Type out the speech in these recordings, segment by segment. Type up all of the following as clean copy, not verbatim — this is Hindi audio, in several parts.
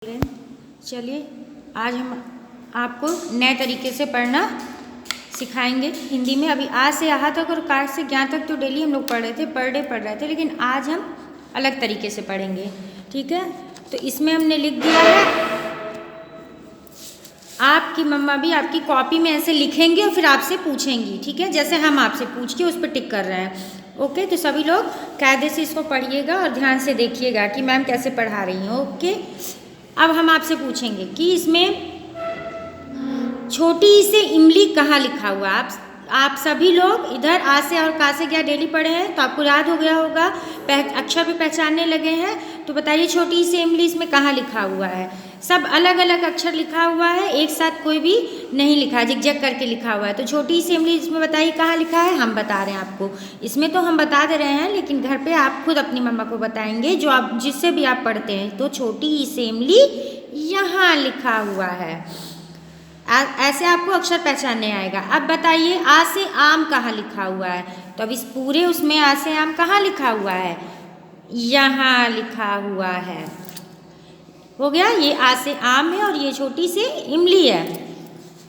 चलिए आज हम आपको नए तरीके से पढ़ना सिखाएंगे हिंदी में। अभी आ से यहाँ तक और कार से ज्ञान तक तो डेली हम लोग पढ़ रहे थे, पर डे पढ़ रहे थे, लेकिन आज हम अलग तरीके से पढ़ेंगे। ठीक है, तो इसमें हमने लिख दिया है, आपकी मम्मा भी आपकी कॉपी में ऐसे लिखेंगे और फिर आपसे पूछेंगी। ठीक है, जैसे हम आपसे पूछ के उस पर टिक कर रहे हैं। ओके, तो सभी लोग कायदे से इसको पढ़िएगा और ध्यान से देखिएगा कि मैम कैसे पढ़ा रही हैं। ओके, अब हम आपसे पूछेंगे कि इसमें छोटी से इमली कहाँ लिखा हुआ है। आप सभी लोग इधर आ से और का से क्या डेली पढ़े हैं, तो आपको याद हो गया होगा, अक्षर भी पहचानने लगे हैं। तो बताइए छोटी से इमली इसमें कहाँ लिखा हुआ है। सब अलग अलग अक्षर लिखा हुआ है, एक साथ कोई भी नहीं लिखा, जिग करके लिखा हुआ है। तो छोटी सी इमली इसमें बताइए कहाँ लिखा है। हम बता रहे हैं आपको, इसमें तो हम बता दे रहे हैं, लेकिन घर पे आप खुद अपनी मम्मा को बताएंगे, जो आप जिससे भी आप पढ़ते हैं। तो छोटी सी इमली यहाँ लिखा हुआ है। ऐसे आपको अक्षर पहचानने आएगा। अब बताइए आ से आम कहाँ लिखा हुआ है। तो अब इस पूरे उसमें आ से आम कहाँ लिखा हुआ है, यहाँ लिखा हुआ है। हो गया, ये आ से आम है और ये छोटी सी इमली है।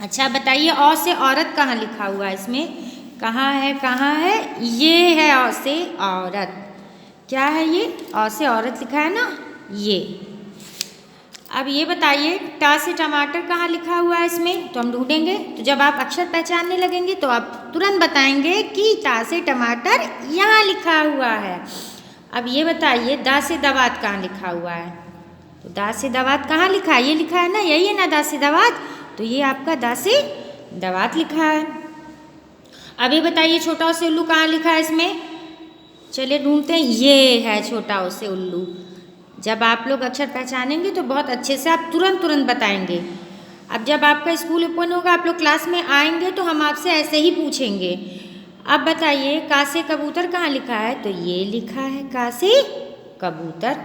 अच्छा बताइए औ से औरत कहाँ लिखा हुआ है। इसमें कहाँ है, कहाँ है, ये है औ से औरत। क्या है ये, औ से औरत लिखा है ना, ये। अब ये बताइए टा से टमाटर कहाँ लिखा हुआ है इसमें। तो हम ढूंढेंगे, तो जब आप अक्षर पहचानने लगेंगे तो आप तुरंत बताएंगे कि टा से टमाटर यहाँ लिखा हुआ है। अब ये बताइए दा से दवात कहाँ लिखा हुआ है। तो दा से दवात कहाँ लिखा है, ये लिखा है ना, यही है ना दा से दवात। तो ये आपका दा से दवात लिखा है। अब ये बताइए छोटा ओ से उल्लू कहाँ लिखा है इसमें। चलिए ढूंढते हैं, ये है छोटा ओ से उल्लू। जब आप लोग अक्षर पहचानेंगे तो बहुत अच्छे से आप तुरंत बताएंगे। अब जब आपका स्कूल ओपन होगा, आप लोग क्लास में आएंगे, तो हम आपसे ऐसे ही पूछेंगे। अब बताइए का से कबूतर कहाँ लिखा है। तो ये लिखा है का से कबूतर।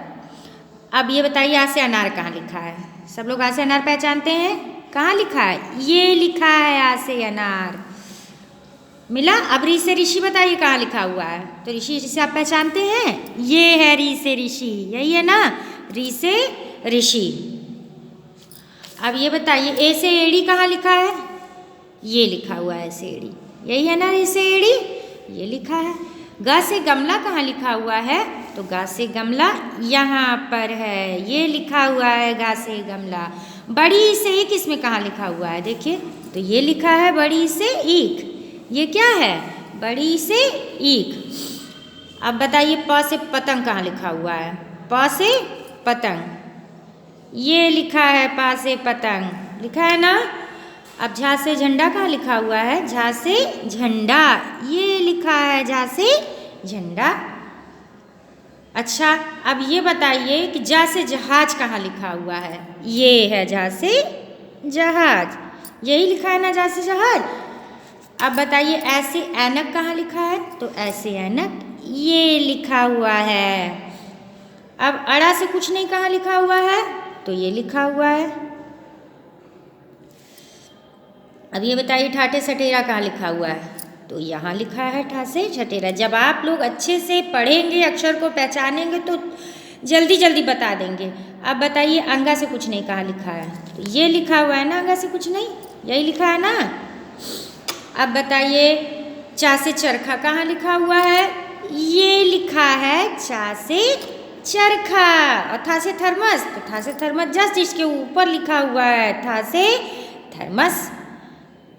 अब ये बताइए आ से अनार कहाँ लिखा है। सब लोग आ से अनार पहचानते हैं, कहाँ लिखा है, ये लिखा है आ से अनार। मिला। अब री से ऋषि बताइए कहाँ लिखा हुआ है। तो ऋषि से आप पहचानते हैं, ये है री से ऋषि, यही है ना, री से ऋषि। अब ये बताइए ए से एड़ी कहाँ लिखा है। ये लिखा हुआ है से एड़ी, यही है ना, री से एड़ी, ये लिखा है। ग से गमला कहाँ लिखा हुआ है। तो गा से गमला यहाँ पर है, ये लिखा हुआ है गा से गमला। बड़ी से ईख इसमें कहाँ लिखा हुआ है, देखिए, तो ये लिखा है बड़ी से ईख। ये क्या है, बड़ी से ईख। अब बताइए प से पतंग कहाँ लिखा हुआ है। प से पतंग, ये लिखा है पा से पतंग, लिखा है ना। अब झा से झंडा कहाँ लिखा हुआ है। झा से झंडा, ये लिखा है झा से झंडा। अच्छा अब ये बताइए कि जा से जहाज कहाँ लिखा हुआ है। ये है जा से जहाज, यही लिखा है ना जा से जहाज। अब बताइए ऐसे ऐनक कहाँ लिखा है। तो ऐसे ऐनक, ये लिखा हुआ है। अब अड़ा से कुछ नहीं कहाँ लिखा हुआ है। तो ये लिखा हुआ है। अब ये बताइए ठाठे सटेरा कहाँ लिखा हुआ है। तो यहाँ लिखा है ठा से छटेरा। जब आप लोग अच्छे से पढ़ेंगे, अक्षर को पहचानेंगे, तो जल्दी बता देंगे। अब बताइए अंगा से कुछ नहीं कहाँ लिखा है। तो ये लिखा हुआ है ना, अंगा से कुछ नहीं, यही लिखा है ना। अब बताइए चा से चरखा कहाँ लिखा हुआ है। ये लिखा है चा से चरखा। और था से थर्मस, तो था से थर्मस जस्ट इसके ऊपर लिखा हुआ है था से थर्मस।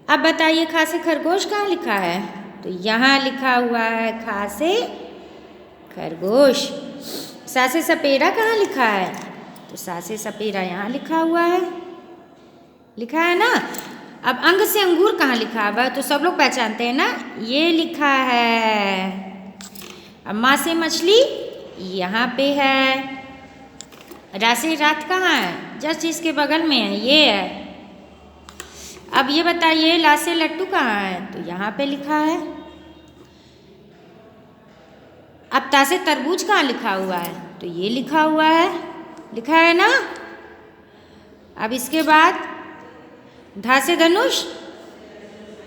अब बताइए खा से खरगोश कहाँ लिखा है। तो यहाँ लिखा हुआ है खा से खरगोश। सा से सपेरा कहाँ लिखा है। तो सा से सपेरा यहाँ लिखा हुआ है, लिखा है ना। अब अंग से अंगूर कहाँ लिखा हुआ है। तो सब लोग पहचानते हैं ना, ये लिखा है। अब माँ से मछली यहाँ पे है। रा से रात कहाँ है, जस्ट इसके बगल में है, ये है। अब ये बताइए ला से लट्टू कहाँ है। तो यहाँ पे लिखा है। अब ता से तरबूज कहाँ लिखा हुआ है। तो ये लिखा हुआ है, लिखा है ना। अब इसके बाद धा से धनुष,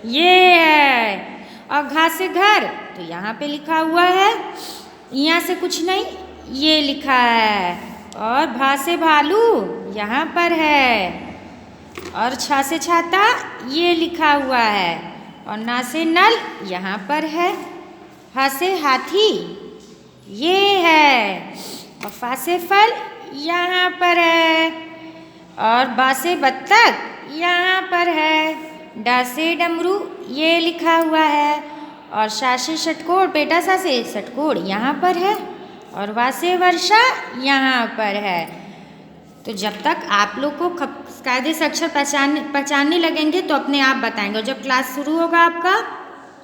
ये है। और घा से घर, तो यहाँ पे लिखा हुआ है। यहाँ से कुछ नहीं, ये लिखा है। और भा से भालू यहाँ पर है। और छा से छाता ये लिखा हुआ है। और ना से नल यहाँ पर है। हा से हाथी ये है। और फा से फल यहाँ पर है। और बा से बत्तख यहाँ पर है। डा से डमरू ये लिखा हुआ है। और शा से षटकोण, पेटा सा से षटकोण यहाँ पर है। और वा से वर्षा यहाँ पर है। तो जब तक आप लोग को कायदे से अक्षर पहचानने लगेंगे तो अपने आप बताएंगे। और जब क्लास शुरू होगा आपका,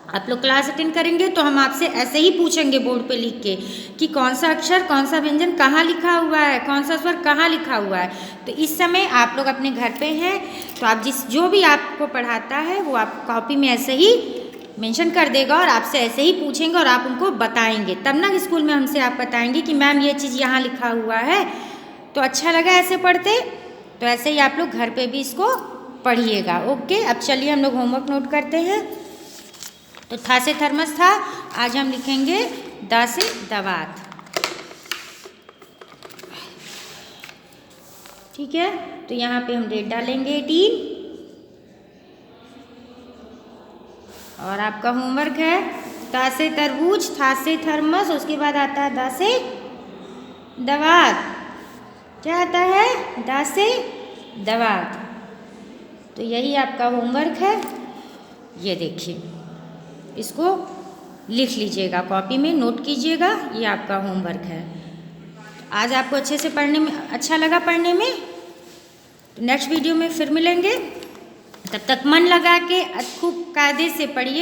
आप लोग क्लास अटेंड करेंगे तो हम आपसे ऐसे ही पूछेंगे बोर्ड पे लिख के कि कौन सा अक्षर, कौन सा व्यंजन कहाँ लिखा हुआ है, कौन सा स्वर कहाँ लिखा हुआ है। तो इस समय आप लोग अपने घर पे हैं तो आप जो भी आपको पढ़ाता है वो आप कॉपी में ऐसे ही मेंशन कर देगा और आपसे ऐसे ही पूछेंगे और आप उनको बताएंगे। तब ना स्कूल में हमसे आप बताएंगे कि मैम ये चीज़ यहाँ लिखा हुआ है। तो अच्छा लगा ऐसे पढ़ते, तो ऐसे ही आप लोग घर पे भी इसको पढ़िएगा। ओके, अब चलिए हम लोग होमवर्क नोट करते हैं। तो था से थर्मस था, आज हम लिखेंगे दा से दवात। ठीक है, तो यहाँ पे हम डेट डालेंगे 18। और आपका होमवर्क है ता से तरबूज, था से थर्मस, उसके बाद आता है दा से दवात। क्या आता है? दा से दवात। तो यही आपका होमवर्क है। ये देखिए, इसको लिख लीजिएगा, कॉपी में नोट कीजिएगा। ये आपका होमवर्क है। आज आपको अच्छे से पढ़ने में अच्छा लगा पढ़ने में? तो नेक्स्ट वीडियो में फिर मिलेंगे। तब तक मन लगा के खूब कायदे से पढ़िए।